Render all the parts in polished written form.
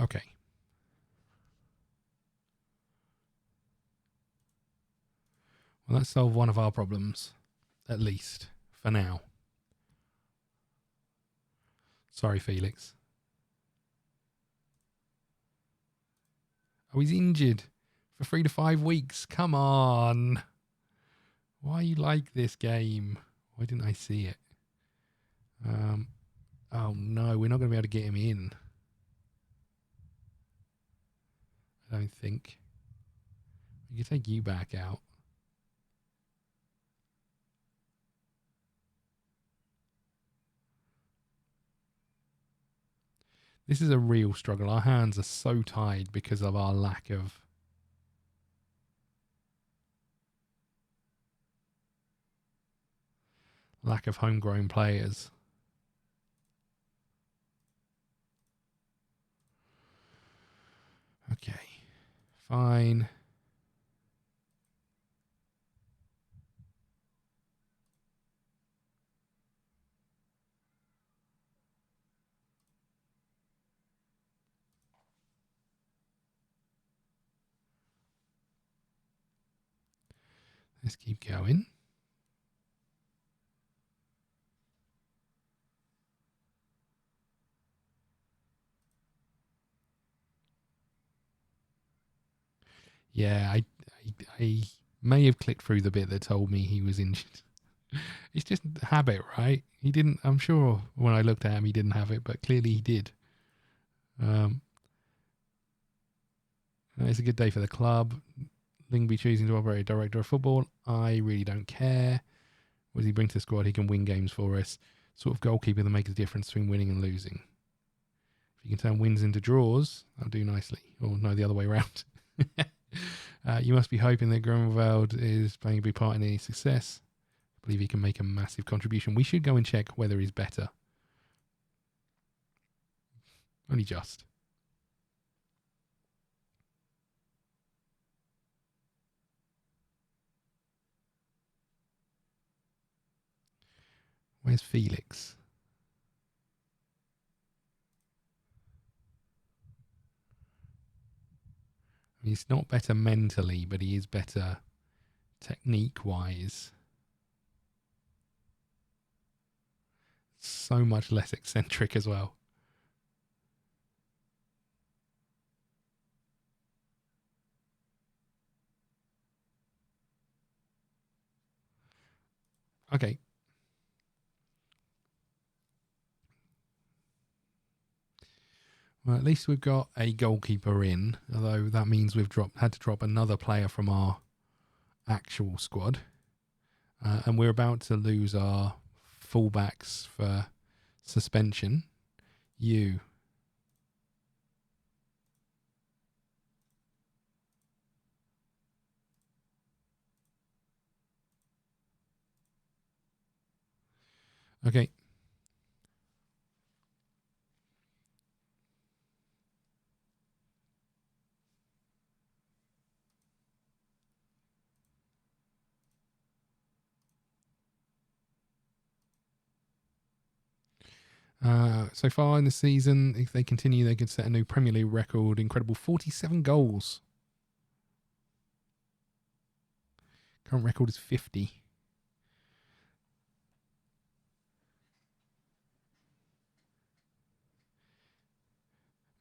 Okay. Well, let's solve one of our problems, at least, for now. Sorry, Felix. Oh, he's injured for 3 to 5 weeks. Come on. Why you like this game? Why didn't I see it? Oh no, we're not going to be able to get him in. I don't think. We can take you back out. This is a real struggle. Our hands are so tied because of our lack of homegrown players. Okay, fine. Let's keep going. Yeah, I may have clicked through the bit that told me he was injured. It's just habit, right? He didn't. I'm sure when I looked at him, he didn't have it, but clearly he did. It's a good day for the club. Lingby choosing to operate a director of football. I really don't care. What does he bring to the squad? He can win games for us. Sort of goalkeeper that makes a difference between winning and losing. If you can turn wins into draws, that'll do nicely. Or no, the other way around. You must be hoping that Grunwald is playing a big part in any success. I believe he can make a massive contribution. We should go and check whether he's better. Only just. Where's Felix? He's not better mentally, but he is better technique-wise. So much less eccentric as well. Okay. Well, at least we've got a goalkeeper in, although that means we've had to drop another player from our actual squad. And we're about to lose our fullbacks for suspension. You. Okay. So far in the season, if they continue, they could set a new Premier League record. Incredible 47 goals. Current record is 50.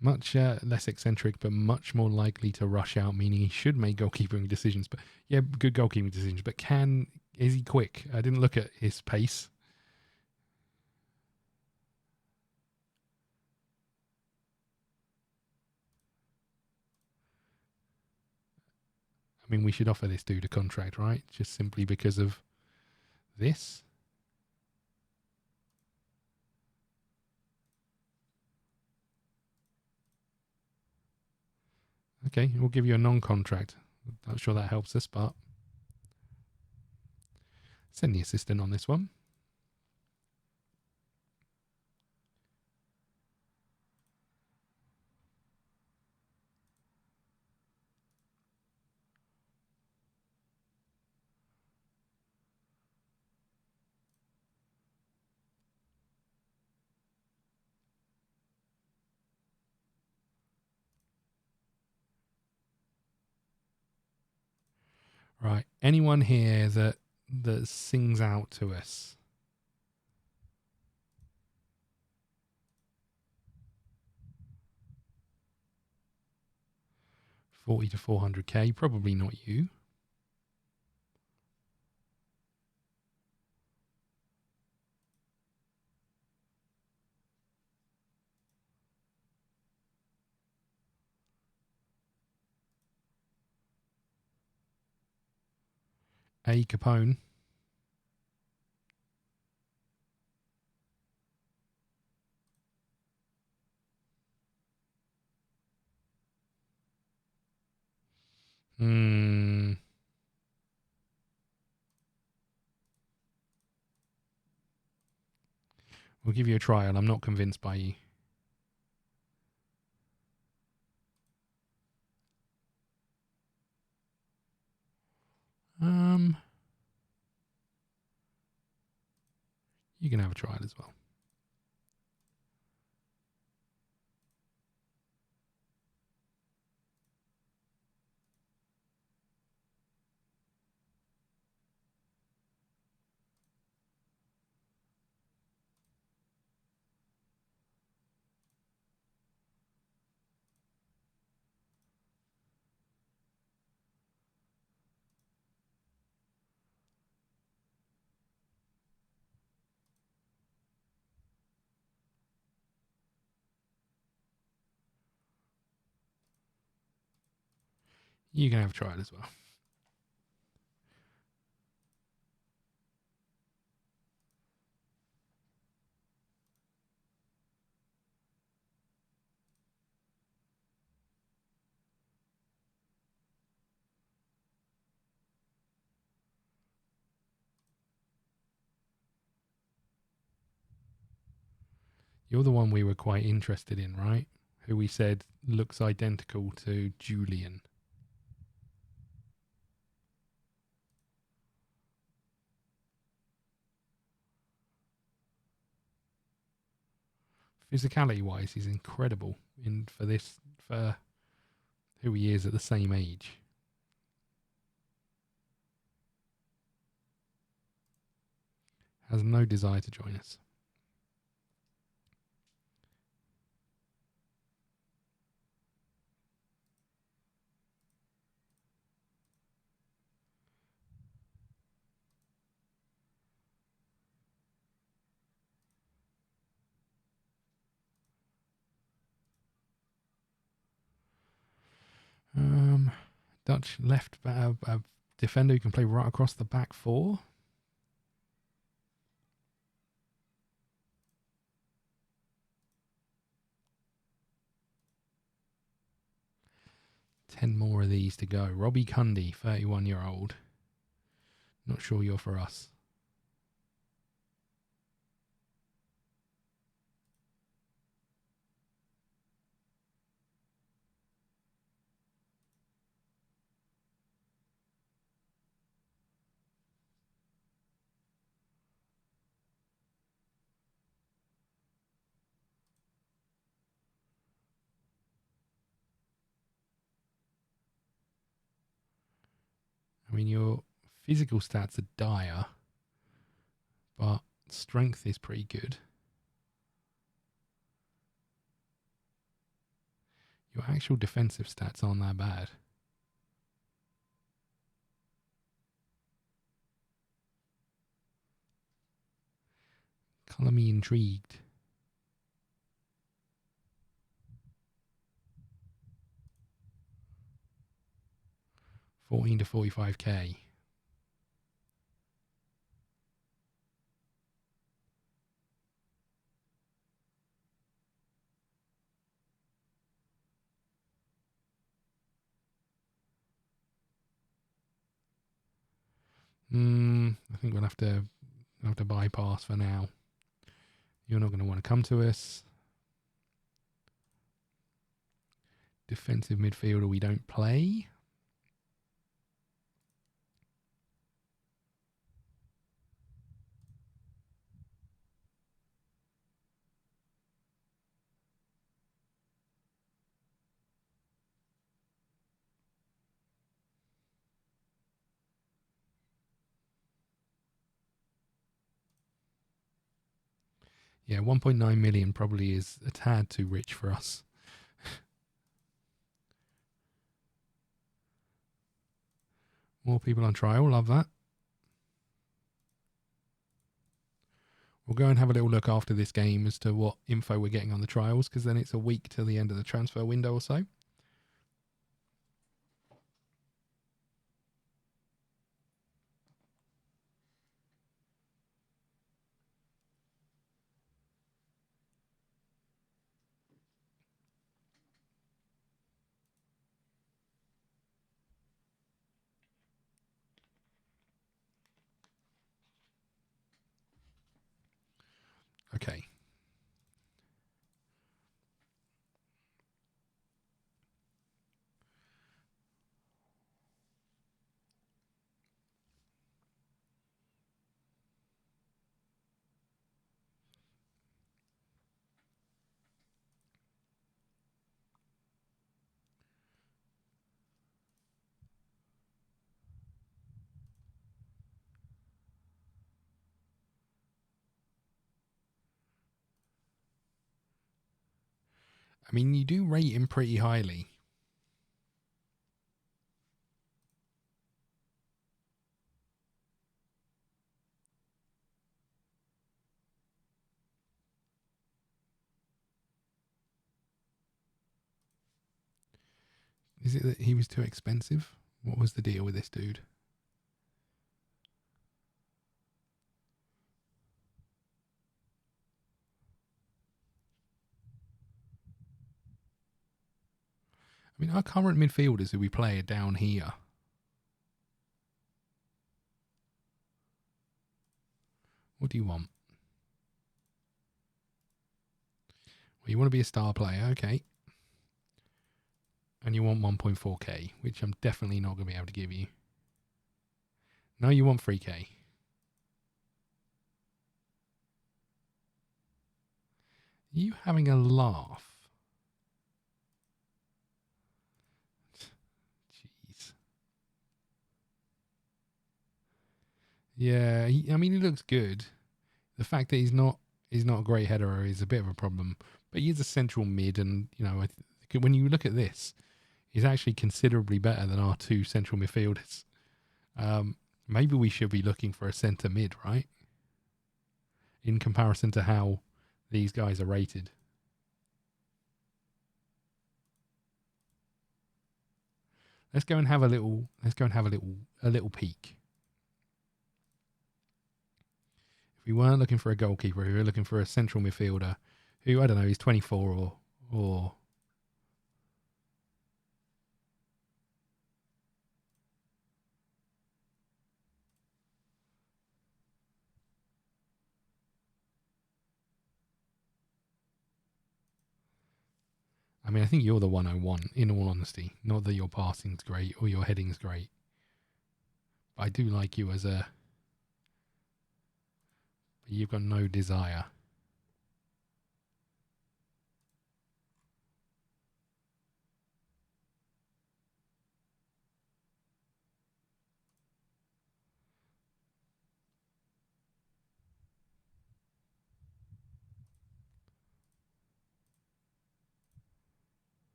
Much less eccentric, but much more likely to rush out, meaning he should make goalkeeping decisions. But yeah, good goalkeeping decisions. But is he quick? I didn't look at his pace. I mean, we should offer this dude a contract, right? Just simply because of this. Okay, we'll give you a non-contract. I'm sure that helps us, but send the assistant on this one. Right. Anyone here that sings out to us? $40 to $400K. Probably not you. A. Capone. Hmm. We'll give you a trial. I'm not convinced by you. You can have a trial as well. You can have a trial as well. You're the one we were quite interested in, right? Who we said looks identical to Julian. Physicality wise, he's incredible for who he is at the same age. Has no desire to join us. Dutch left defender who can play right across the back four. Ten more of these to go. Robbie Cundy, 31-year-old. Not sure you're for us. I mean, your physical stats are dire, but strength is pretty good. Your actual defensive stats aren't that bad. Colour me intrigued. $14 to $45K. I think we'll have to bypass for now. You're not going to want to come to us. Defensive midfielder we don't play. Yeah, 1.9 million probably is a tad too rich for us. More people on trial, love that. We'll go and have a little look after this game as to what info we're getting on the trials, because then it's a week till the end of the transfer window or so. Okay. I mean, you do rate him pretty highly. Is it that he was too expensive? What was the deal with this dude? I mean, our current midfielders who we play are down here. What do you want? Well, you want to be a star player, okay. And you want 1.4k, which I'm definitely not going to be able to give you. No, you want 3k. Are you having a laugh? Jeez. Yeah, I mean, he looks good. The fact that he's not a great header is a bit of a problem. But he is a central mid, and you know, when you look at this, he's actually considerably better than our two central midfielders. Maybe we should be looking for a centre mid, right? In comparison to how these guys are rated. Let's go and have a little. Let's go and have a little peek. If we weren't looking for a goalkeeper, we were looking for a central midfielder who, I don't know, he's 24 or I mean, I think you're the one I want, in all honesty. Not that your passing's great or your heading's great. But I do like you as a... But you've got no desire.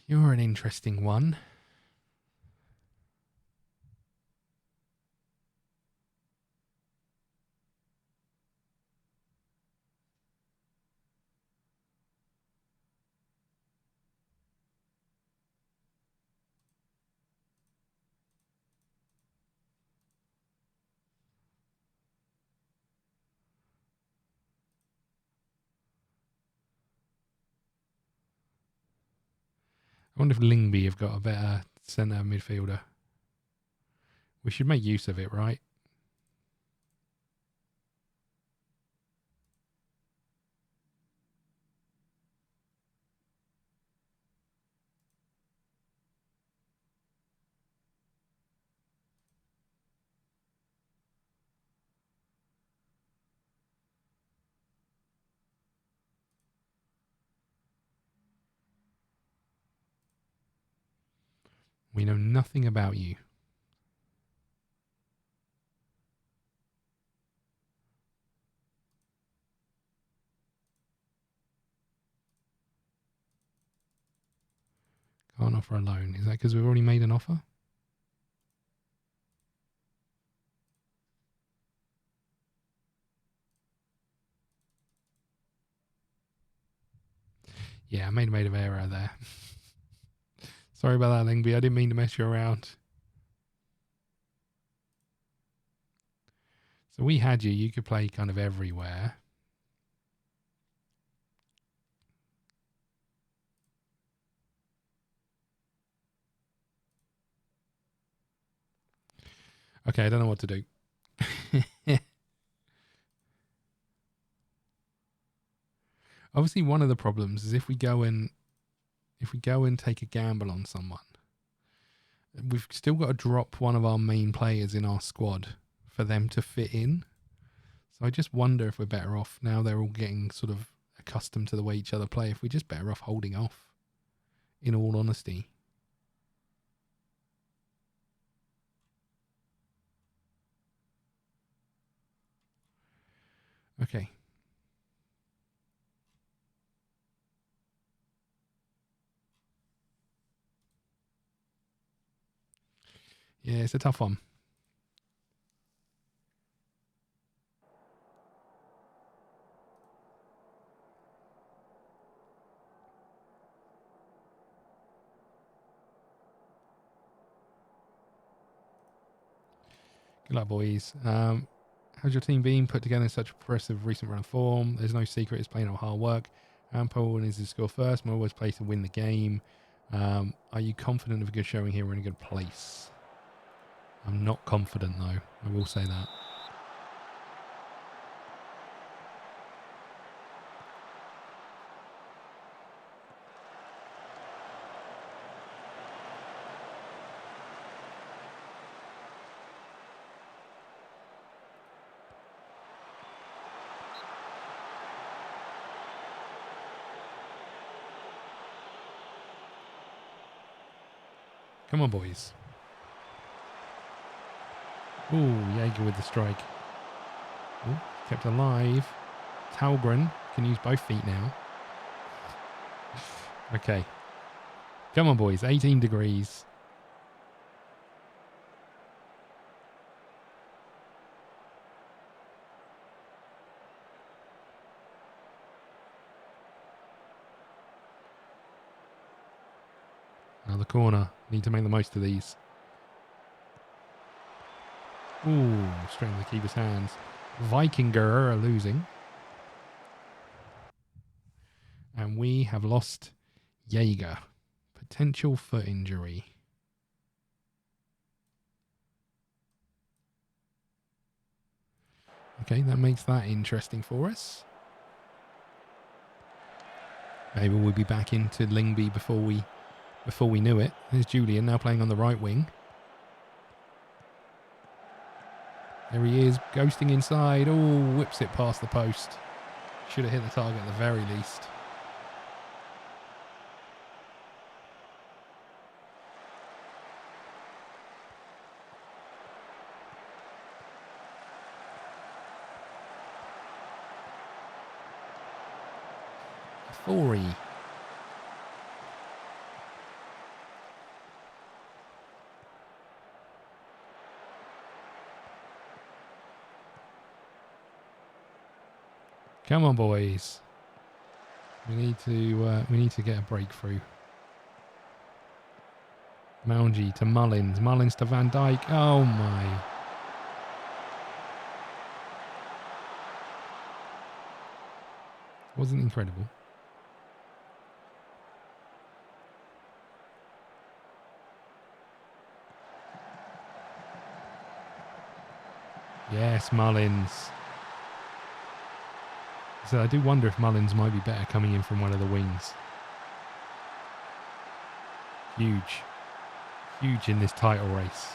You're an interesting one. I wonder if Lingby have got a better centre midfielder. We should make use of it, right? We know nothing about you. Can't offer a loan. Is that because we've already made an offer? Yeah, I made a bit of error there. Sorry about that, Lingby. I didn't mean to mess you around. So we had you. You could play kind of everywhere. Okay, I don't know what to do. Obviously, one of the problems is if we go and take a gamble on someone, we've still got to drop one of our main players in our squad for them to fit in. So I just wonder if we're better off now they're all getting sort of accustomed to the way each other play. If we're just better off holding off, in all honesty. Okay. Yeah, it's a tough one. Good luck, boys. How's your team been put together in such impressive recent run of form? There's no secret it's plain old hard work. Paul is to score first. My always play to win the game. Are you confident of a good showing here? We're in a good place. I'm not confident, though. I will say that. Come on, boys. Ooh, Jaeger with the strike. Ooh, kept alive. Talgren can use both feet now. Okay. Come on, boys. 18 degrees. Now the corner. Need to make the most of these. Ooh, straight in the keeper's hands. Vikinger are losing. And we have lost Jaeger. Potential foot injury. Okay, that makes that interesting for us. Maybe we'll be back into Lingby before we knew it. There's Julian now playing on the right wing. There he is, ghosting inside. Oh, whips it past the post. Should have hit the target at the very least. Forey. Come on, boys. We need to get a breakthrough. Meiji to Mullins. Mullins to Van Dijk. Oh my. Wasn't incredible. Yes, Mullins. So I do wonder if Mullins might be better coming in from one of the wings. Huge. Huge in this title race.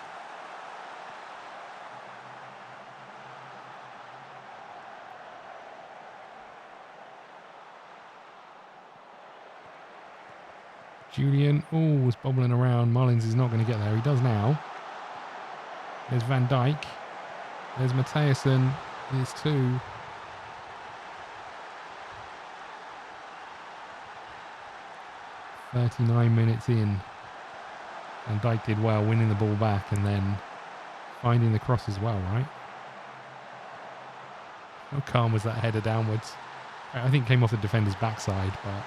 Julian, oh, was bobbling around. Mullins is not going to get there. He does now. There's Van Dijk. There's Matthijssen. There's 2. "39 minutes in. Van Dijk did well, winning the ball back and then finding the cross as well, right? How calm was that header downwards? I think it came off the defender's backside, but...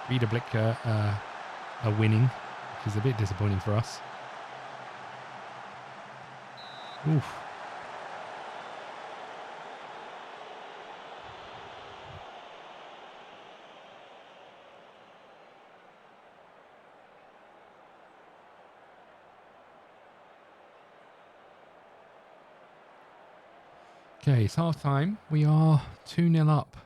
Vida Blicker are winning, which is a bit disappointing for us. Oof. Okay, it's half time. We are 2-0 up.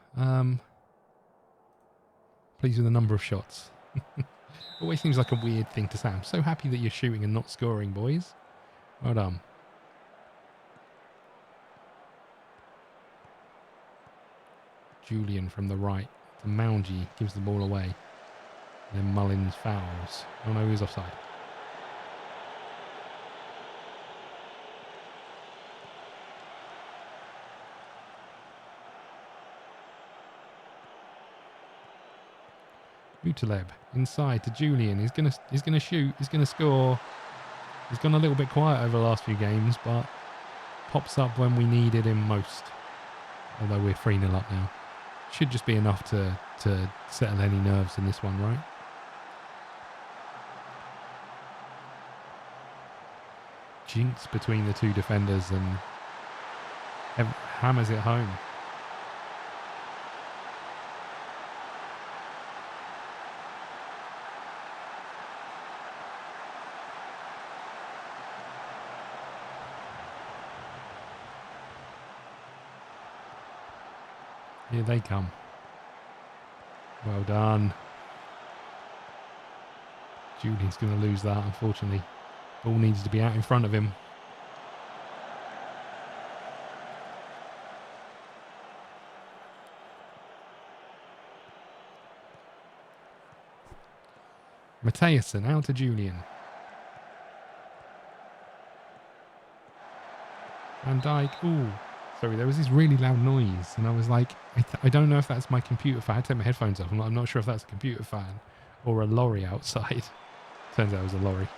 Pleased with the number of shots. Always seems like a weird thing to say. I'm so happy that you're shooting and not scoring, boys. Well done. Julian from the right to Meiji gives the ball away. And then Mullins fouls. Oh no, he's offside. Butaleb inside to Julian. He's gonna shoot. He's gonna score. He's gone a little bit quiet over the last few games, but pops up when we needed him most. Although we're 3-0 up now, should just be enough to settle any nerves in this one, right? Jinx between the 2 defenders and hammers it home. Here they come. Well done. Julian's going to lose that, unfortunately. Ball needs to be out in front of him. Matthijssen out to Julian. Van Dijk. Ooh. Sorry, there was this really loud noise, and I was like, I don't know if that's my computer fan. I had to take my headphones off. I'm not sure if that's a computer fan or a lorry outside. Turns out it was a lorry.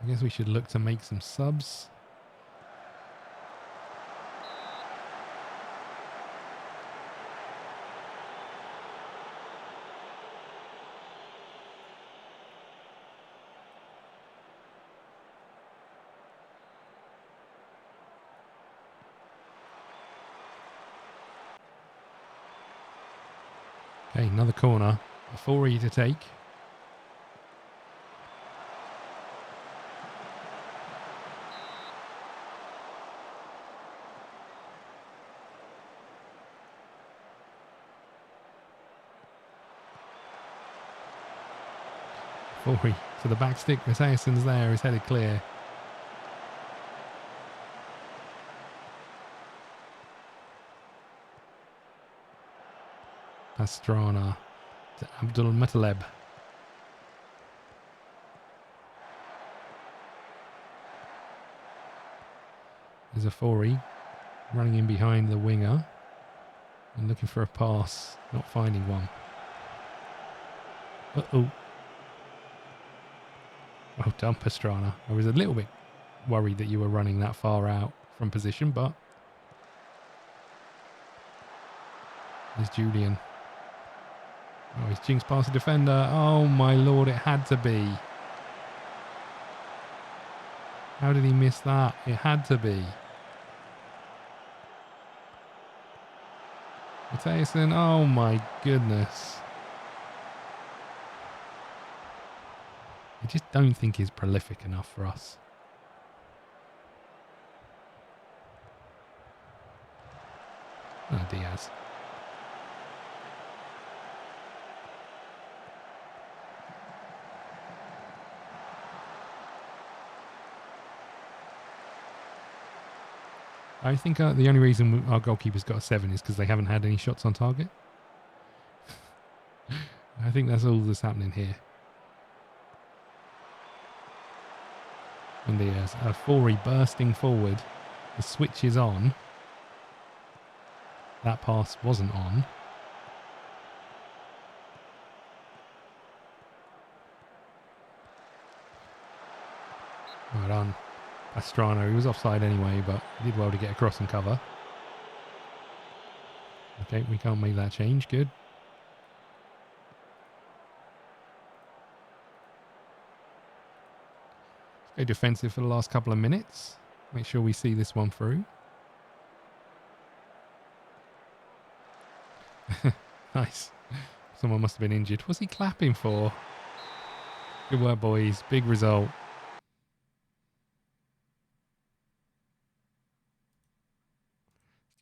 I guess we should look to make some subs. Okay, another corner. A 4-E to take. Forey to the back stick. Matthijssen's there. He's headed clear. Pastrana to Abdul Muttaleb. There's a Forey running in behind the winger and looking for a pass, not finding one. Uh-oh. Well done, Pastrana. I was a little bit worried that you were running that far out from position, but there's Julian. Oh, he's jinxed past the defender. Oh my lord, it had to be. How did he miss that? It had to be. Matthijssen, oh my goodness. I just don't think he's prolific enough for us. Oh, Diaz. I think the only reason our goalkeeper's got a 7 is because they haven't had any shots on target. I think that's all that's happening here. And there's a Fori bursting forward. The switch is on. That pass wasn't on. Well done. Pastrano, he was offside anyway, but he did well to get across and cover. Okay, we can't make that change. Good. Let's go defensive for the last couple of minutes. Make sure we see this one through. Nice. Someone must have been injured. What's he clapping for? Good work, boys. Big result.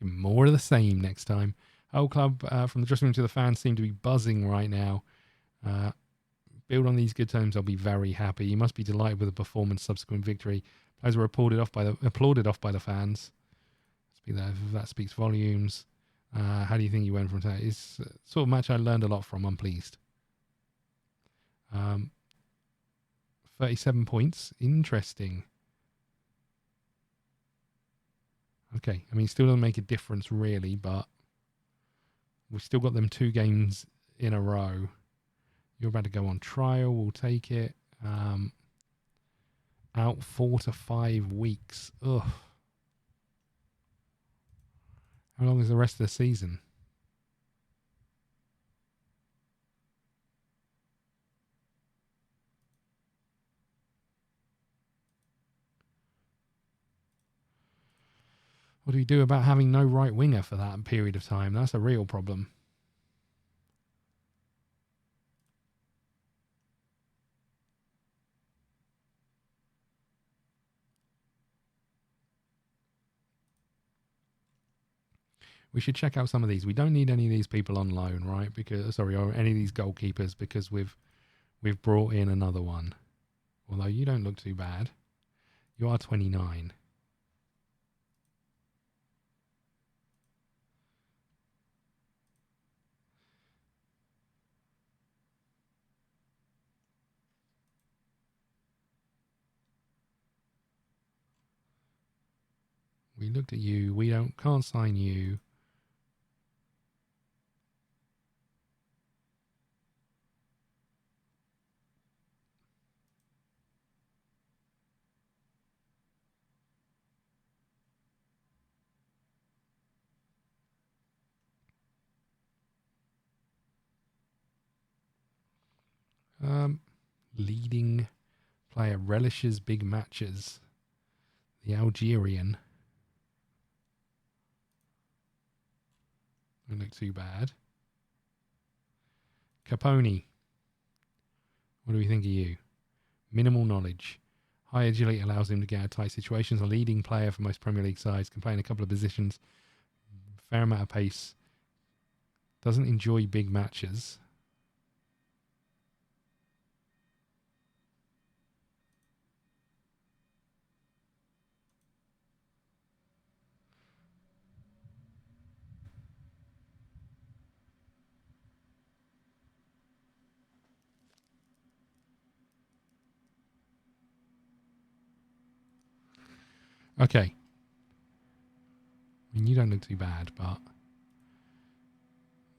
More of the same next time. Whole club, from the dressing room to the fans, seem to be buzzing right now. Build on these good terms, I'll be very happy. You must be delighted with the performance subsequent victory. Players were applauded off by the fans. That speaks volumes. How do you think you went from that? It's a sort of match I learned a lot from. I'm pleased. 37 points. Interesting. Okay, I mean, it still doesn't make a difference really, but we've still got them 2 games in a row. You're about to go on trial. We'll take it. Out 4 to 5 weeks. Ugh. How long is the rest of the season? What do we do about having no right winger for that period of time? That's a real problem. We should check out some of these. We don't need any of these people on loan, right? Or any of these goalkeepers, because we've brought in another one. Although you don't look too bad. You are 29. We looked at you. We can't sign you. Leading player relishes big matches. The Algerian. Don't look too bad. Capone. What do we think of you? Minimal knowledge. High agility allows him to get out of tight situations. A leading player for most Premier League sides. Can play in a couple of positions. Fair amount of pace. Doesn't enjoy big matches. Okay. I mean, you don't look too bad, but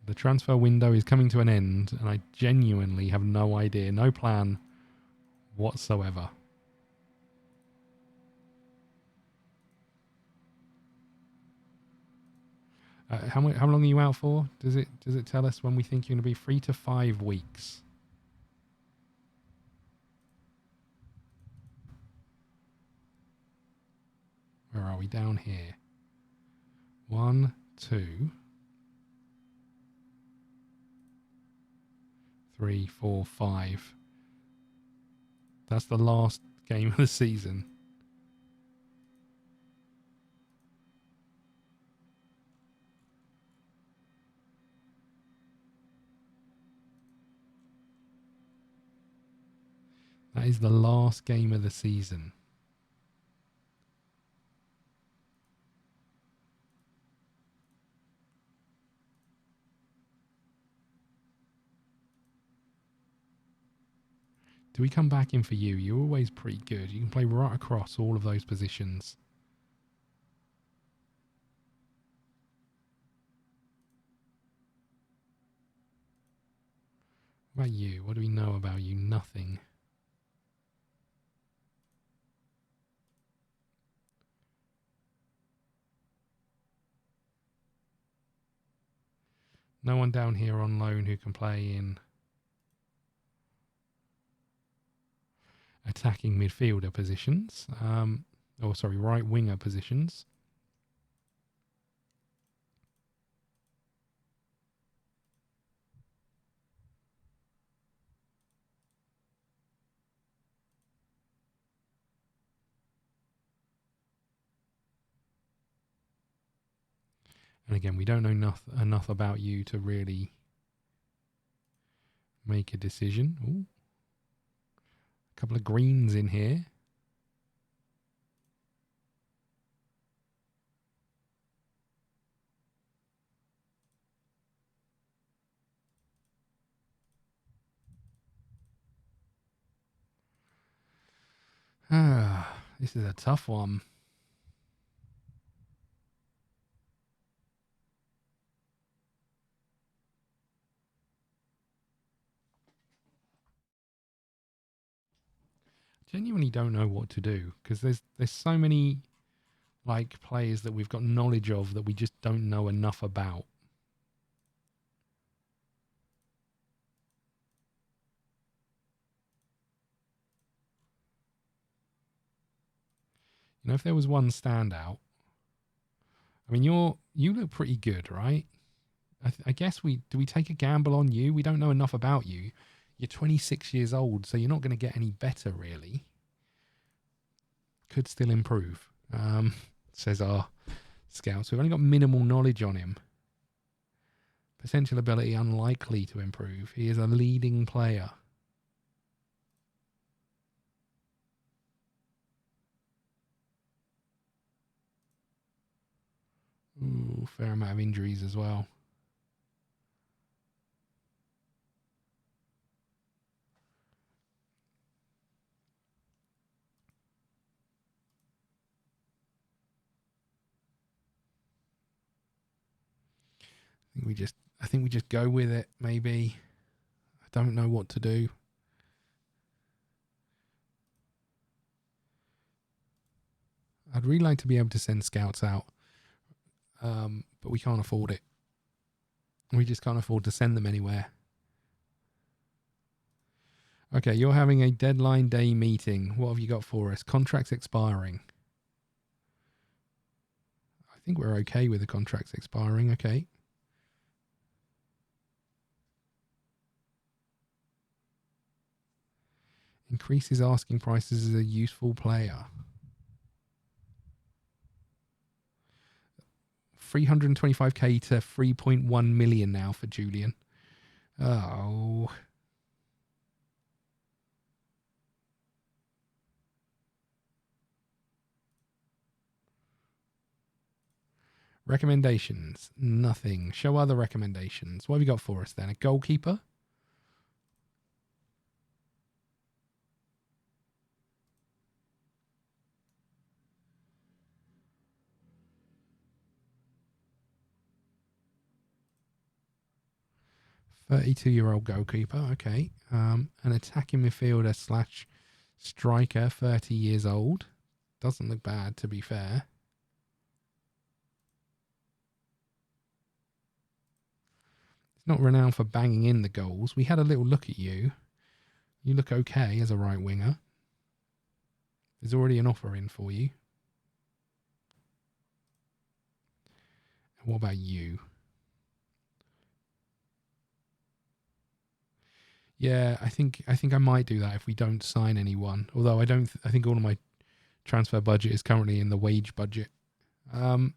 the transfer window is coming to an end, and I genuinely have no idea, no plan whatsoever. How long are you out for? Does it tell us when we think you're going to be? 3 to 5 weeks. Where are we? Down here. 1, 2, 3, 4, 5. That's the last game of the season. That is the last game of the season. Do we come back in for you? You're always pretty good. You can play right across all of those positions. What about you? What do we know about you? Nothing. No one down here on loan who can play in attacking midfielder positions. Right winger positions. And again, we don't know enough about you to really make a decision. Ooh. A couple of greens in here. This is a tough one. Genuinely don't know what to do because there's so many like players that we've got knowledge of that we just don't know enough about. You know, if there was one standout, I mean, you look pretty good, right? I guess we take a gamble on you? We don't know enough about you. You're 26 years old, so you're not going to get any better, really. Could still improve, says our scouts. We've only got minimal knowledge on him. Potential ability unlikely to improve. He is a leading player. Ooh, fair amount of injuries as well. I think we just go with it, maybe. I don't know what to do. I'd really like to be able to send scouts out, but we can't afford it. We just can't afford to send them anywhere. Okay, you're having a deadline day meeting. What have you got for us? Contracts expiring. I think we're okay with the contracts expiring. Okay. Increases asking prices as a useful player. 325k to 3.1 million now for Julian. Oh. Recommendations. Nothing. Show other recommendations. What have you got for us then? A goalkeeper? "32-year-old goalkeeper." Okay. An attacking midfielder slash striker, 30 years old. Doesn't look bad, to be fair. He's not renowned for banging in the goals. We had a little look at you. You look okay as a right winger. There's already an offer in for you. And what about you? Yeah, I think I might do that if we don't sign anyone. Although I don't. I think all of my transfer budget is currently in the wage budget. You're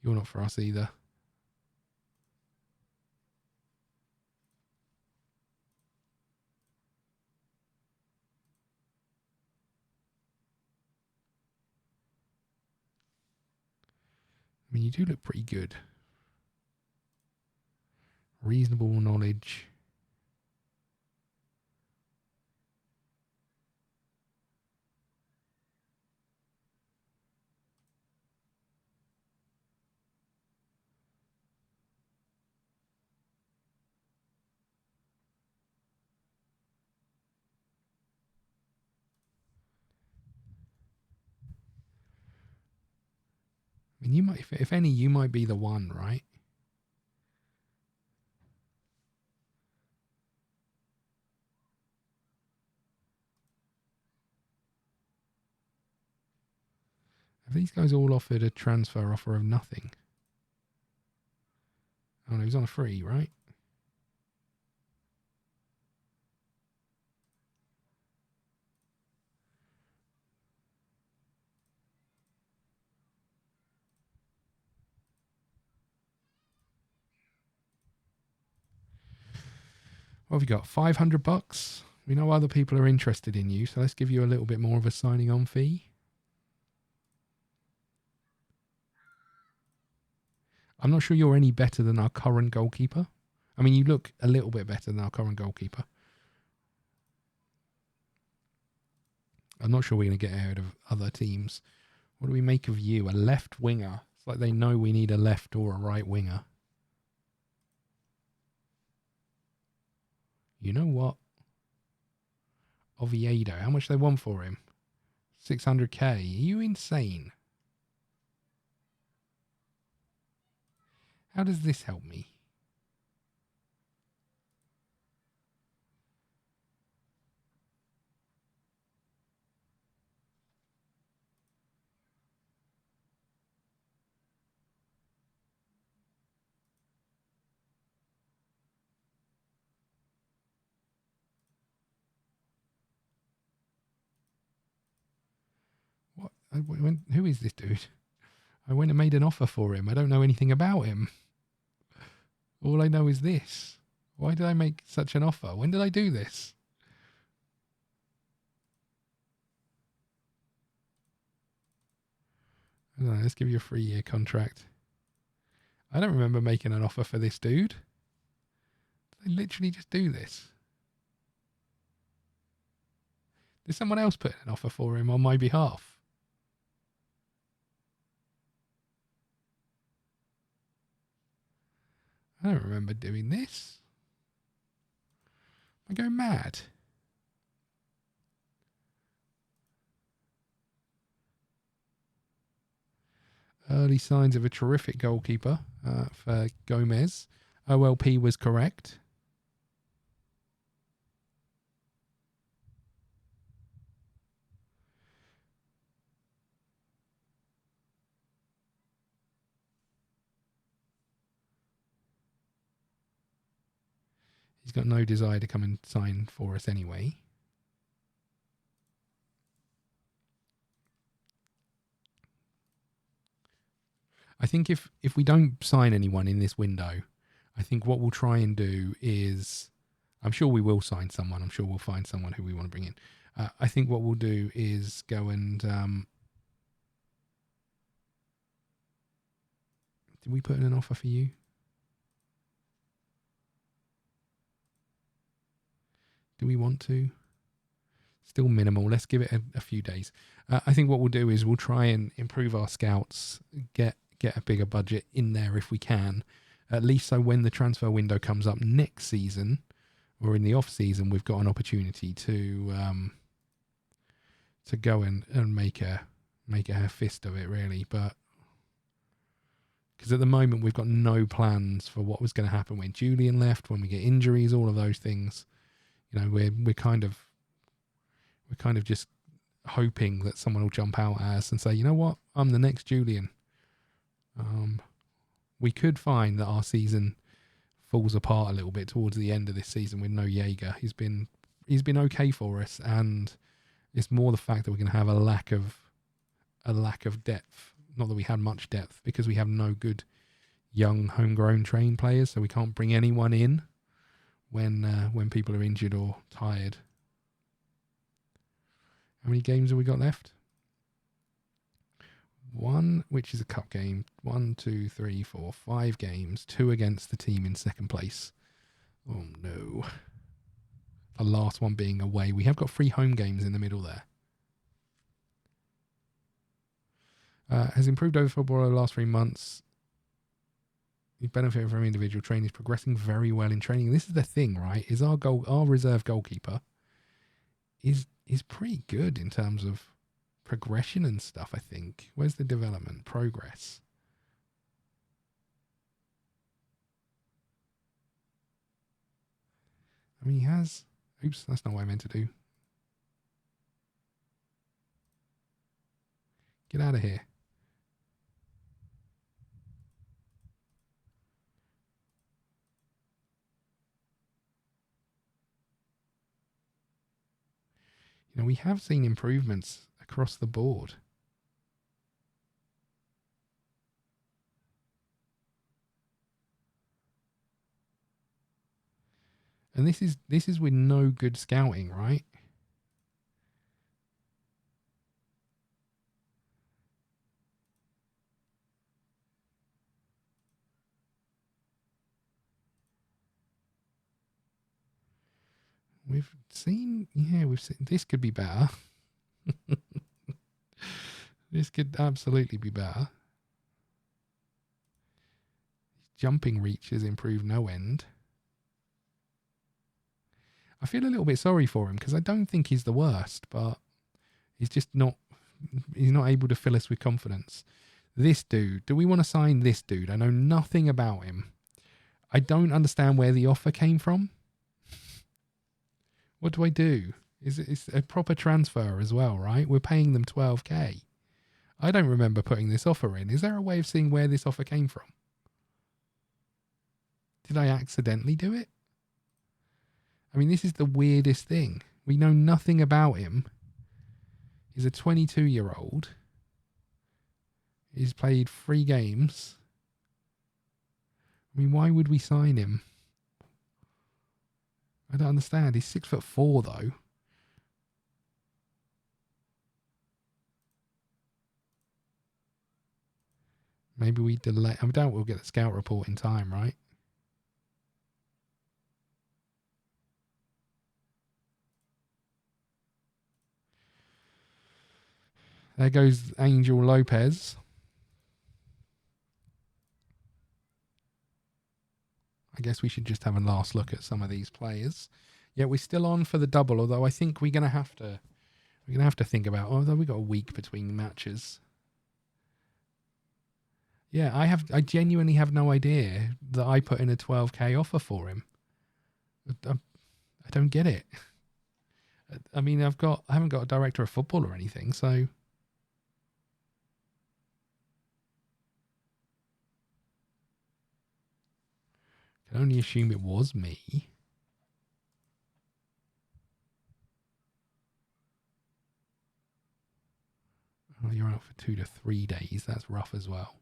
not for us either. I mean, you do look pretty good. reasonable knowledge. I mean, you might, if any, you might be the one, right? Have these guys all offered a transfer offer of nothing? Oh no, he's on a free, right? What have you got? $500? We know other people are interested in you, so let's give you a little bit more of a signing on fee. I'm not sure you're any better than our current goalkeeper. I mean, you look a little bit better than our current goalkeeper. I'm not sure we're going to get ahead of other teams. What do we make of you? A left winger. It's like they know we need a left or a right winger. You know what? Oviedo. How much they want for him? 600k. Are you insane? How does this help me? What? Who is this dude? I went and made an offer for him. I don't know anything about him. All I know is this. Why did I make such an offer? When did I do this? I don't know, let's give you a 3-year contract. I don't remember making an offer for this dude. Did I literally just do this? Did someone else put an offer for him on my behalf? I don't remember doing this. Am I going mad? Early signs of a terrific goalkeeper for Gomez. OLP was correct. He's got no desire to come and sign for us anyway. I think if we don't sign anyone in this window, I think what we'll try and do is, I'm sure we will sign someone. I'm sure we'll find someone who we want to bring in. I think what we'll do is go and... did we put in an offer for you? Do we want to? Still minimal. Let's give it a few days. I think what we'll do is we'll try and improve our scouts, get a bigger budget in there if we can, at least so when the transfer window comes up next season or in the off season, we've got an opportunity to go and make a fist of it, really. But because at the moment we've got no plans for what was going to happen when Julian left, when we get injuries, all of those things. You know, we're kind of just hoping that someone will jump out at us and say, you know what, I'm the next Julian. We could find that our season falls apart a little bit towards the end of this season with no Jaeger. He's been okay for us, and it's more the fact that we're going to have a lack of depth. Not that we had much depth, because we have no good young homegrown trained players, so we can't bring anyone in when people are injured or tired. How many games have we got left? 1, which is a cup game. 1, 2, 3, 4, 5 games. 2 against the team in second place. Oh no. The last one being away. We have got 3 home games in the middle there. Has improved over football over the last 3 months. You benefit from individual training. Is progressing very well in training. This is the thing, right? Is our reserve goalkeeper is pretty good in terms of progression and stuff, I think. Where's the development? Progress. I mean, he has... Oops, that's not what I meant to do. Get out of here. You know, we have seen improvements across the board. And this is with no good scouting, right? We've seen this could be better. This could absolutely be better. Jumping reach has improved no end. I feel a little bit sorry for him because I don't think he's the worst, but he's just not. He's not able to fill us with confidence. This dude, do we want to sign this dude? I know nothing about him. I don't understand where the offer came from. What do I do? It's a proper transfer as well, right? We're paying them 12k. I don't remember putting this offer in. Is there a way of seeing where this offer came from? Did I accidentally do it? I mean, this is the weirdest thing. We know nothing about him. He's a 22-year-old. He's played 3 games. I mean, why would we sign him? I don't understand. He's 6'4", though. Maybe we delay. I doubt we'll get the scout report in time, right? There goes Angel Lopez. I guess we should just have a last look at some of these players. Yeah, we're still on for the double, although I think we're gonna have to think about. Although we got a week between matches. Yeah, I genuinely have no idea that I put in a 12k offer for him. I don't get it. I mean, I haven't got a director of football or anything, so. Can only assume it was me. Oh, you're out for 2 to 3 days. That's rough as well.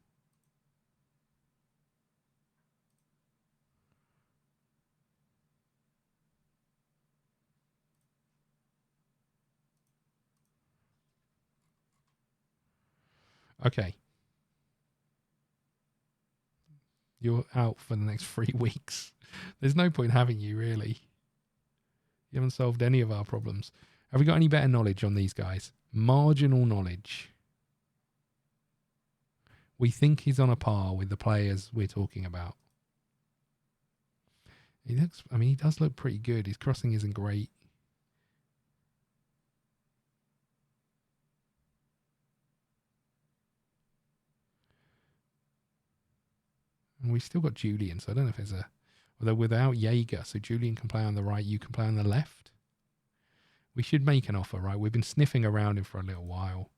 Okay. You're out for the next 3 weeks. There's no point having you, really. You haven't solved any of our problems. Have we got any better knowledge on these guys? Marginal knowledge. We think he's on a par with the players we're talking about. He does look pretty good. His crossing isn't great. And we've still got Julian, so I don't know if there's a... Although without Jaeger, so Julian can play on the right, you can play on the left. We should make an offer, right? We've been sniffing around him for a little while.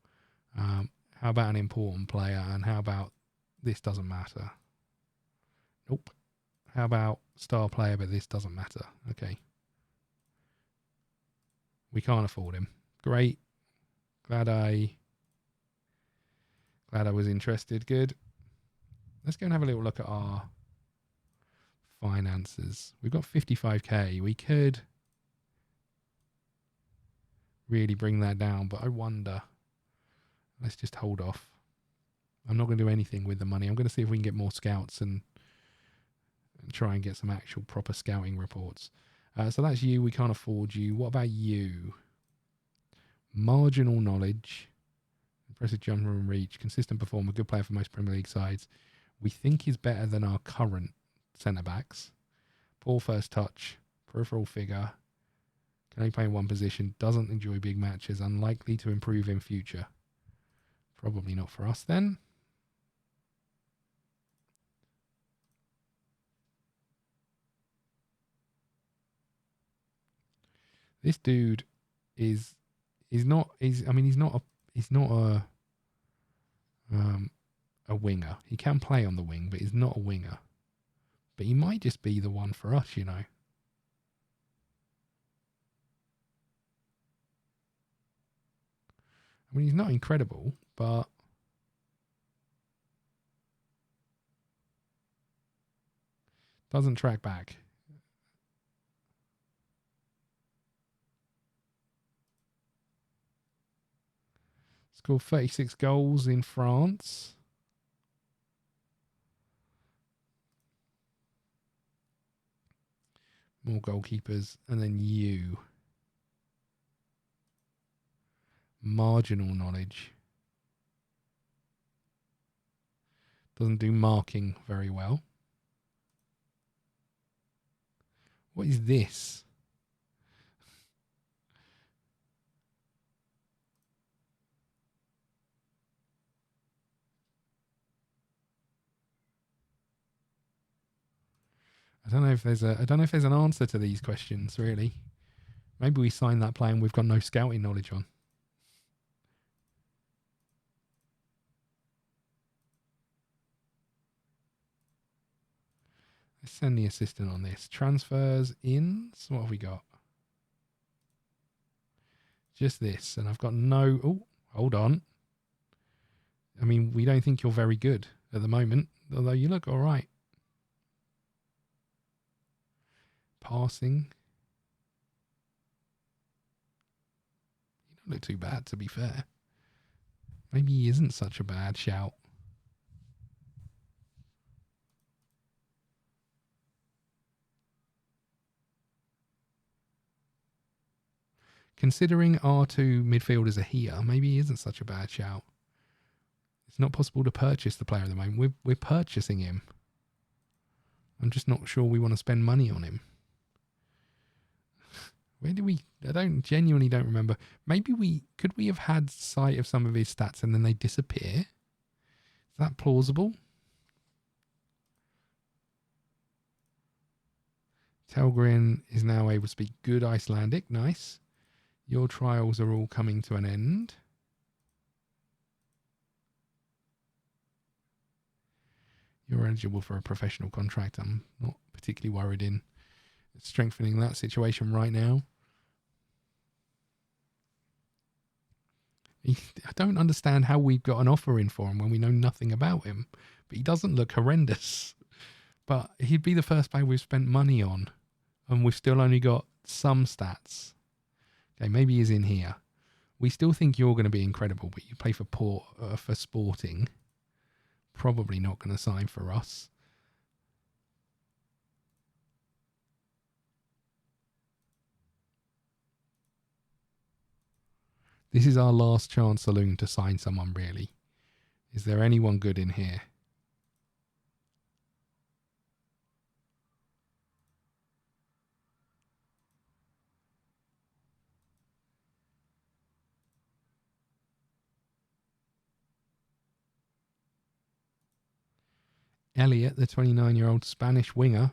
How about an important player? And how about this doesn't matter? Nope. How about star player, but this doesn't matter? Okay. We can't afford him. Great. Glad I was interested. Good. Let's go and have a little look at our finances. We've got 55k. We could really bring that down, but I wonder. Let's just hold off. I'm not going to do anything with the money. I'm going to see if we can get more scouts and try and get some actual proper scouting reports. So that's you. We can't afford you. What about you? Marginal knowledge, impressive jumper and reach, consistent performer, good player for most Premier League sides. We think he's better than our current centre backs. Poor first touch, peripheral figure, can only play in one position, doesn't enjoy big matches, unlikely to improve in future. Probably not for us then. This dude is not a winger. He can play on the wing, but he's not a winger. But he might just be the one for us, you know. I mean, he's not incredible, but doesn't track back. Scored 36 goals in France. More goalkeepers. And then you. Marginal knowledge. Doesn't do marking very well. What is this? I don't know if there's an answer to these questions, really. Maybe we sign that player and we've got no scouting knowledge on. Let's send the assistant on this. Transfers in. So what have we got? Just this. And I've got no... Oh, hold on. I mean, we don't think you're very good at the moment, although you look all right. Passing. You don't look too bad, to be fair. Maybe he isn't such a bad shout. Considering our two midfielders are here, maybe he isn't such a bad shout. It's not possible to purchase the player at the moment. We're purchasing him. I'm just not sure we want to spend money on him. Where did we... I genuinely don't remember. Maybe could we have had sight of some of his stats and then they disappear? Is that plausible? Telgren is now able to speak good Icelandic. Nice. Your trials are all coming to an end. You're eligible for a professional contract. I'm not particularly worried in strengthening that situation right now. I don't understand how we've got an offer in for him when we know nothing about him. But he doesn't look horrendous. But he'd be the first player we've spent money on. And we've still only got some stats. Okay, maybe he's in here. We still think you're going to be incredible, but you play for Sporting. Probably not going to sign for us. This is our last chance, Saloon, to sign someone, really. Is there anyone good in here? Elliot, the 29-year-old Spanish winger.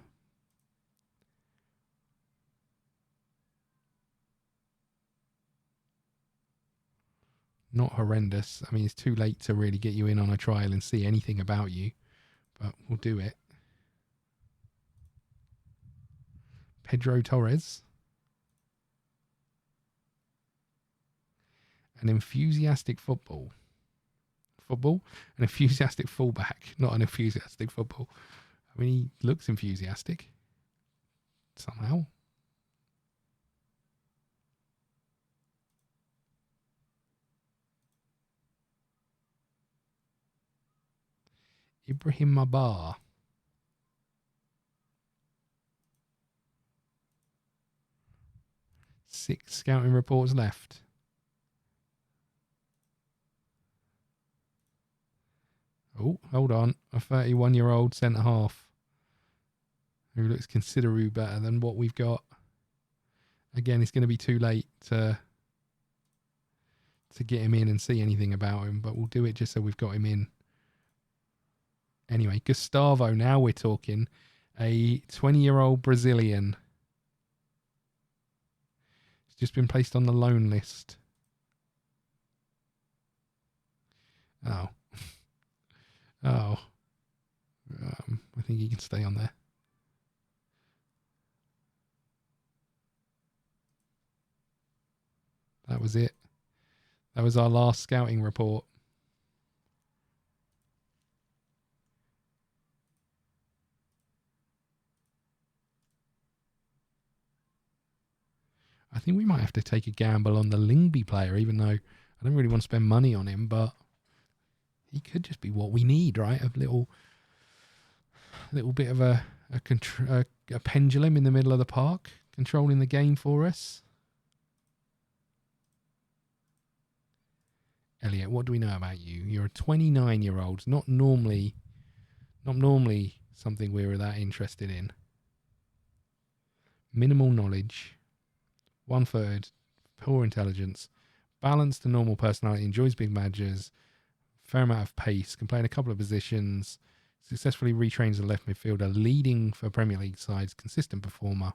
Not horrendous. I mean, it's too late to really get you in on a trial and see anything about you. But we'll do it. Pedro Torres. An enthusiastic football. An enthusiastic fullback, not an enthusiastic football. I mean, he looks enthusiastic. Somehow. Ibrahim Mabar. 6 scouting reports left. Oh, hold on. A 31-year-old centre-half who looks considerably better than what we've got. Again, it's going to be too late to get him in and see anything about him, but we'll do it just so we've got him in. Anyway, Gustavo, now we're talking. A 20-year-old Brazilian. He's just been placed on the loan list. Oh. Oh. I think he can stay on there. That was it. That was our last scouting report. I think we might have to take a gamble on the Lingby player, even though I don't really want to spend money on him, but he could just be what we need, right? A little bit of a pendulum in the middle of the park, controlling the game for us. Elliot, what do we know about you? You're a 29-year-old, not normally something we're that interested in. Minimal knowledge, 1/3, poor intelligence, balanced to normal personality, enjoys big matches, fair amount of pace, can play in a couple of positions, successfully retrains a left midfielder, leading for Premier League sides, consistent performer.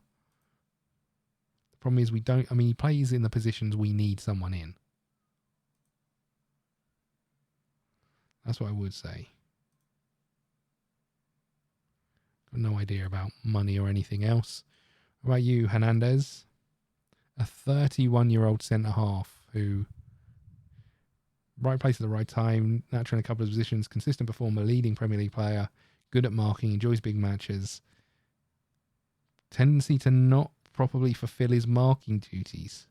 The problem is he plays in the positions we need someone in. That's what I would say. Got no idea about money or anything else. What about you, Hernandez? A 31-year-old centre-half who... right place at the right time, natural in a couple of positions, consistent performer, leading Premier League player, good at marking, enjoys big matches. Tendency to not properly fulfill his marking duties.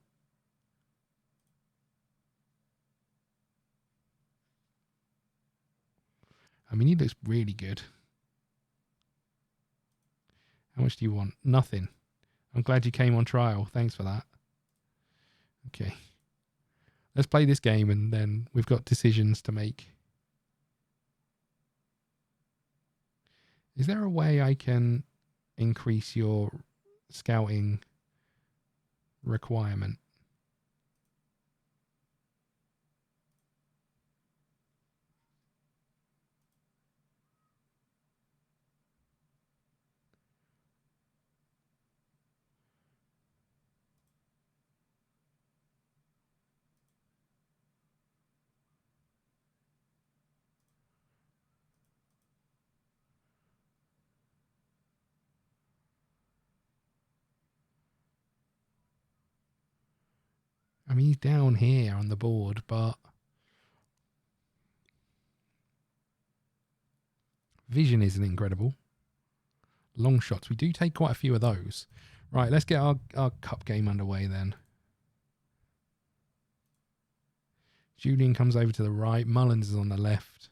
I mean, he looks really good. How much do you want? Nothing. I'm glad you came on trial. Thanks for that. Okay. Let's play this game and then we've got decisions to make. Is there a way I can increase your scouting requirement? I mean, he's down here on the board, but vision isn't incredible. Long shots. We do take quite a few of those. Right, let's get our cup game underway then. Julian comes over to the right. Mullins is on the left.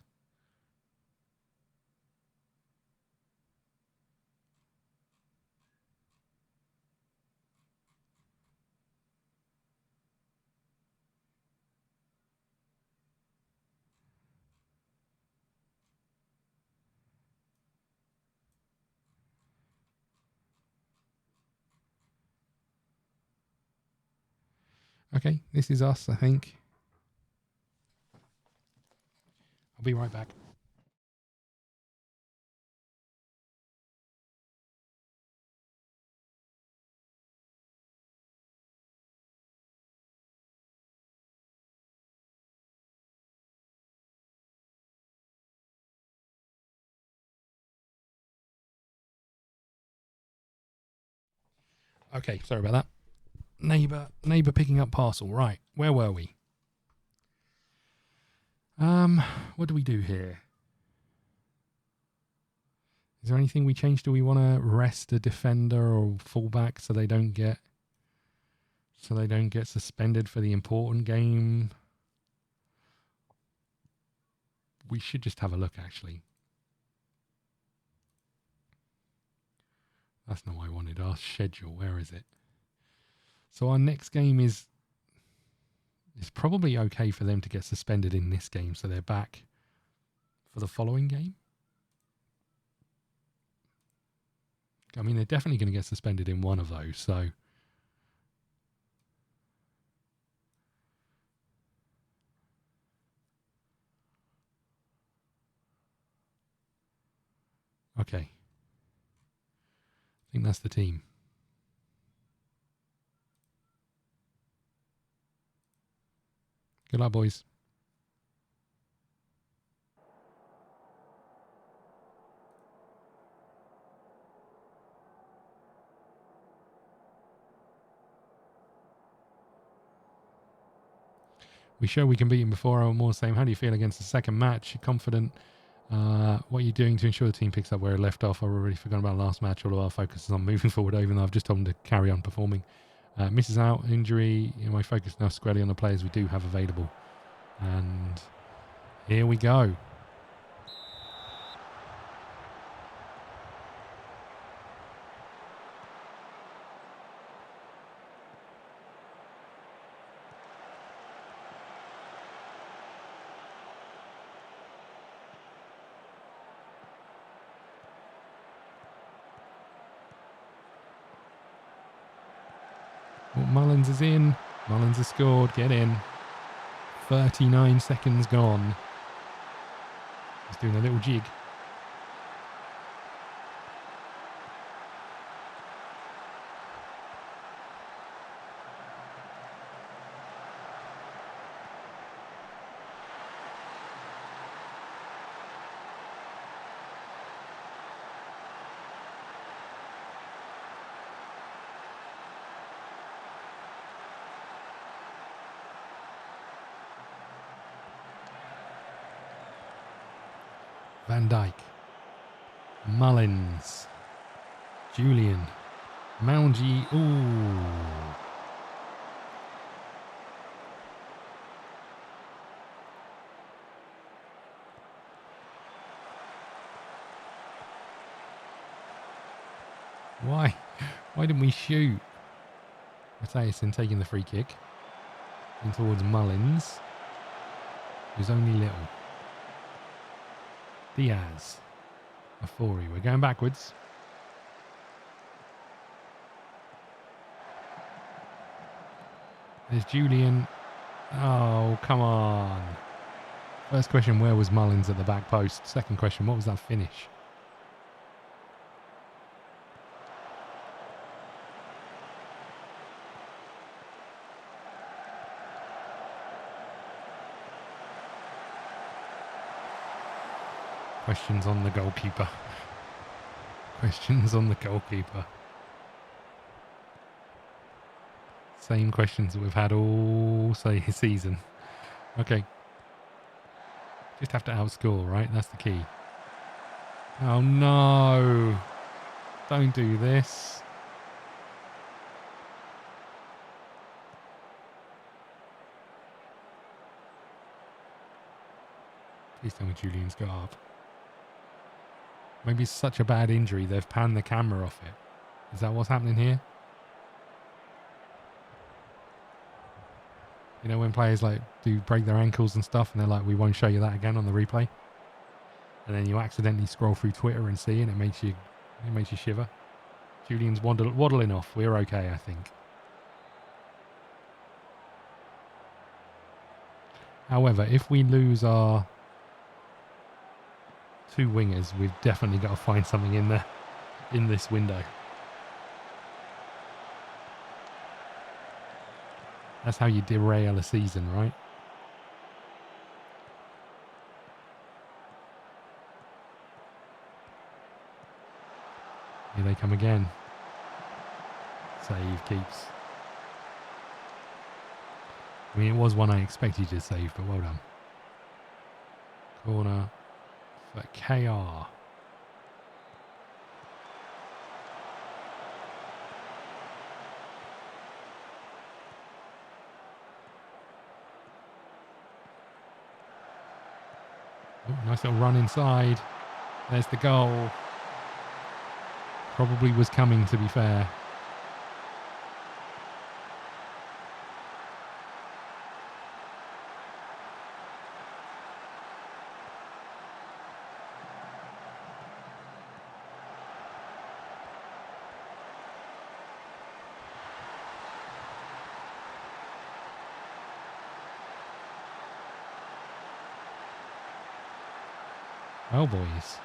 Okay, this is us, I think. I'll be right back. Okay, sorry about that. Neighbor picking up parcel. Right, where were we? What do we do here? Is there anything we change? Do we want to rest a defender or fullback so they don't get suspended for the important game? We should just have a look, actually. That's not what I wanted. Our schedule, where is it? So our next game is it's probably okay for them to get suspended in this game, so they're back for the following game. I mean, they're definitely going to get suspended in one of those, so... Okay. I think that's the team. Good luck, boys. We show we can beat him before or more. Same. How do you feel against the second match? You're confident? What are you doing to ensure the team picks up where it left off? I've already forgotten about last match. All of our focus is on moving forward, even though I've just told them to carry on performing. Misses out, injury. My focus now squarely on the players we do have available. And here we go. Well, Mullins is in. Mullins has scored. Get in. 39 seconds gone. He's doing a little jig. Van Dijk, Mullins, Julian, Meiji. Ooh. Why? Why didn't we shoot? Matthijssen taking the free kick in towards Mullins, who's only little. Diaz, Afori. We're going backwards. There's Julian. Oh, come on. First question, where was Mullins at the back post? Second question, what was that finish? Questions on the goalkeeper. Questions on the goalkeeper. Same questions that we've had all season. Okay. Just have to outscore, right? That's the key. Oh no. Don't do this. Please tell me Julian's got up. Maybe it's such a bad injury they've panned the camera off it. Is that what's happening here? You know when players like do break their ankles and stuff and they're like, we won't show you that again on the replay? And then you accidentally scroll through Twitter and see it and it makes you shiver. Julian's waddling off. We're okay, I think. However, if we lose our two wingers, we've definitely got to find something in this window. That's how you derail a season, right? Here they come again. Save keeps. I mean, it was one I expected to save, but well done. Corner for KR. Oh, nice little run inside. There's the goal. Probably was coming, to be fair. Well, boys.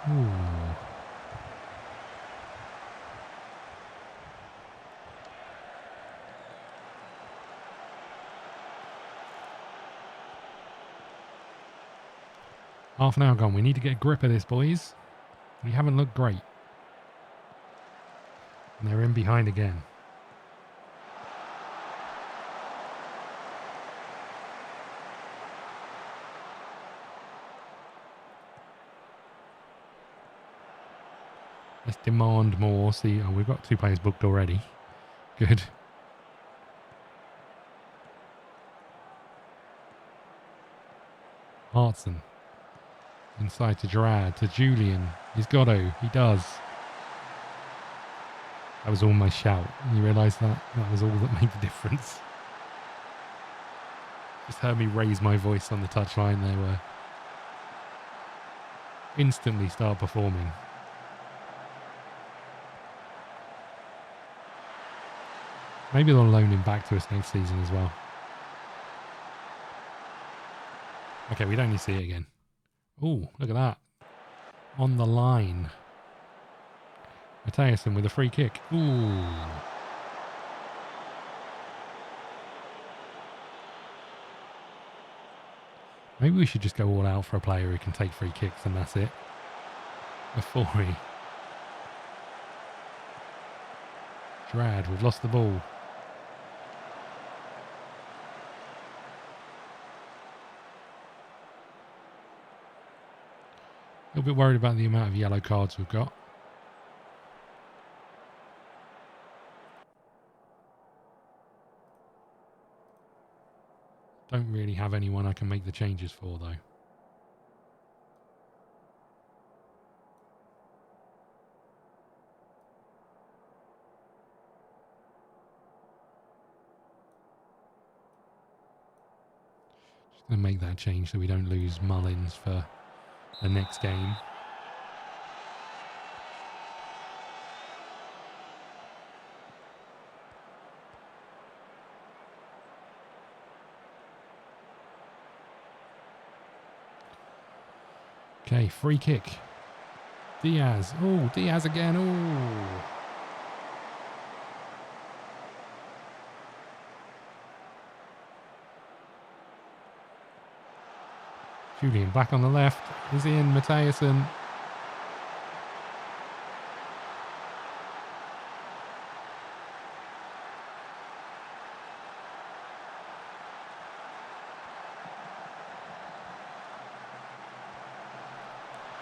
Ooh. Half an hour gone. We need to get a grip of this, boys. We haven't looked great. And they're in behind again. Let's demand more. See, oh, we've got 2 players booked already. Good. Hartson. Inside to Gerard, to Julian. He's got to. He does. That was all my shout. You realise that? That was all that made the difference. Just heard me raise my voice on the touchline. They were instantly start performing. Maybe they'll loan him back to us next season as well. Okay, we don't need to see it again. Oh, look at that. On the line. Matthäusson with a free kick. Ooh. Maybe we should just go all out for a player who can take free kicks and that's it. Before he... Drad, we've lost the ball. A little bit worried about the amount of yellow cards we've got. Don't really have anyone I can make the changes for, though. Just going to make that change so we don't lose Mullins for the next game. Okay, free kick. Diaz. Oh, Diaz again. Oh. Julian back on the left. Is in Matthäusson.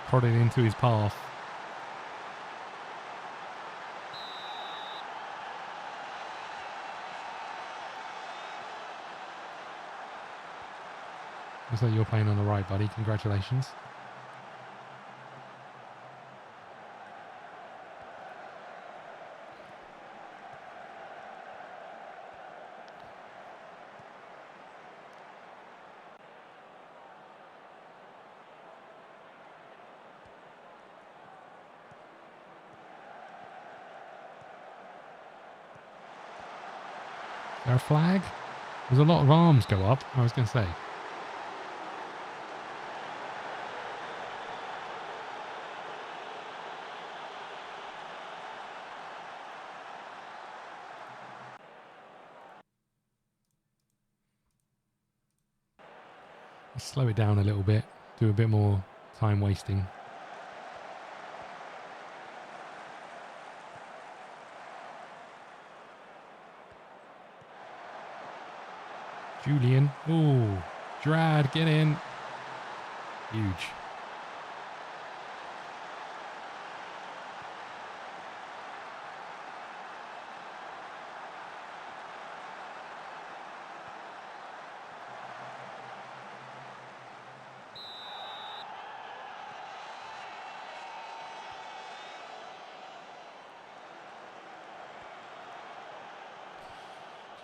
Prodded into his path. Looks like you're playing on the right, buddy. Congratulations. Is there a flag? There's a lot of arms go up, I was going to say. Slow it down a little bit, do a bit more time wasting. Julian, oh, Drad, get in. Huge.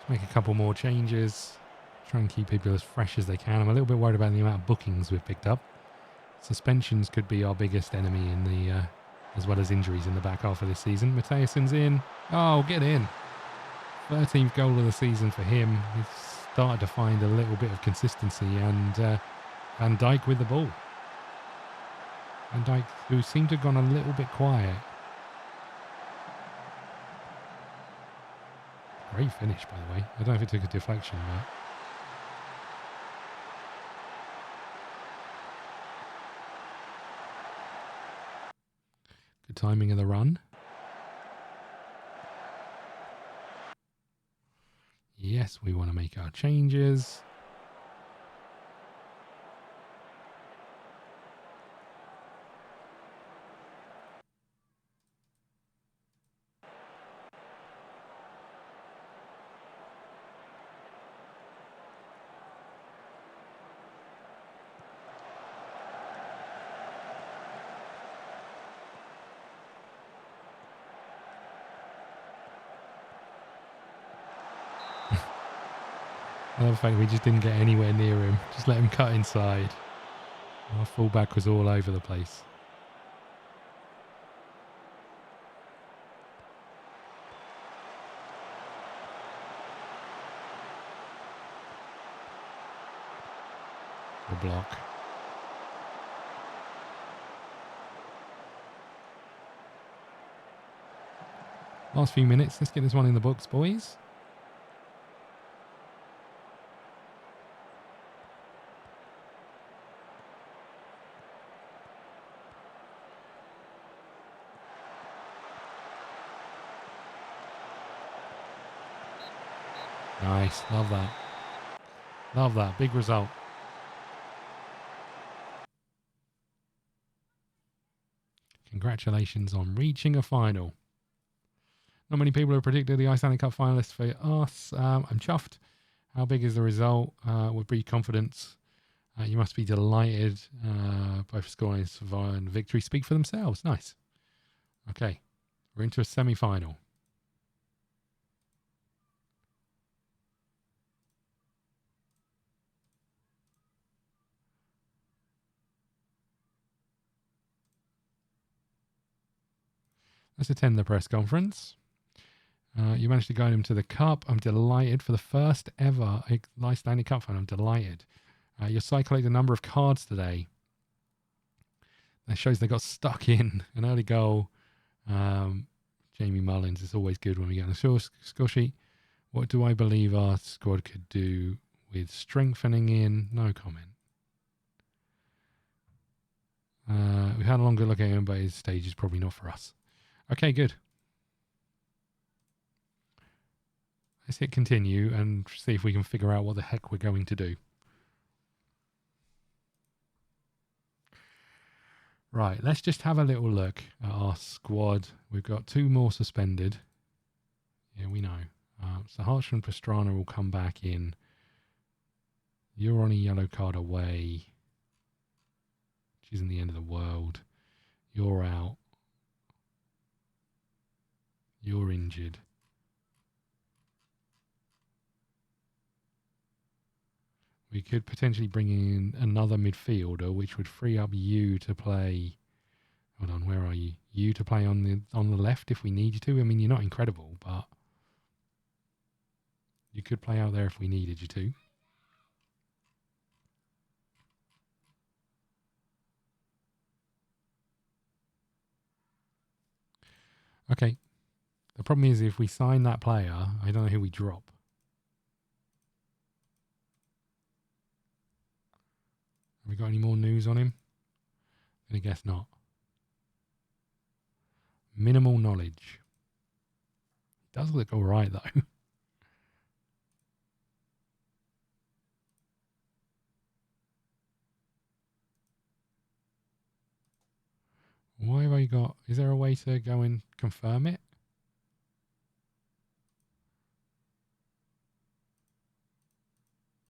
Make a couple more changes. Try and keep people as fresh as they can. I'm a little bit worried about the amount of bookings we've picked up. Suspensions could be our biggest enemy in the, as well as injuries in the back half of this season. Matthewson's in. Oh, get in. 13th goal of the season for him. He's started to find a little bit of consistency, and Van Dijk with the ball. Van Dijk, who seemed to have gone a little bit quiet. Great finish, by the way. I don't know if it took a deflection, but... Good timing of the run. Yes, we want to make our changes. I love the fact we just didn't get anywhere near him. Just let him cut inside. Our fullback was all over the place. The block. Last few minutes. Let's get this one in the books, boys. Nice. Love that. Love that. Big result. Congratulations on reaching a final. Not many people have predicted the Icelandic Cup finalists for us. I'm chuffed. How big is the result? With brief confidence. You must be delighted. Both scoring and victory speak for themselves. Nice. Okay. We're into a semi-final. Let's attend the press conference. You managed to guide him to the cup. I'm delighted for the first ever Icelandic Cup final. I'm delighted. Your side collected a number of cards today. That shows they got stuck in an early goal. Jamie Mullins is always good when we get on the score sheet. What do I believe our squad could do with strengthening in? No comment. We had a longer look at him, but his stage is probably not for us. Okay, good. Let's hit continue and see if we can figure out what the heck we're going to do. Right, let's just have a little look at our squad. We've got 2 more suspended. Yeah, we know. So Harsh and Pastrana will come back in. You're on a yellow card away, which isn't the end of the world. You're out. You're injured. We could potentially bring in another midfielder, which would free up you to play. Hold on, where are you? You to play on the left if we need you to. I mean, you're not incredible, but you could play out there if we needed you to. Okay. The problem is if we sign that player, I don't know who we drop. Have we got any more news on him? I guess not. Minimal knowledge. Does look all right, though. Why have I got... Is there a way to go and confirm it?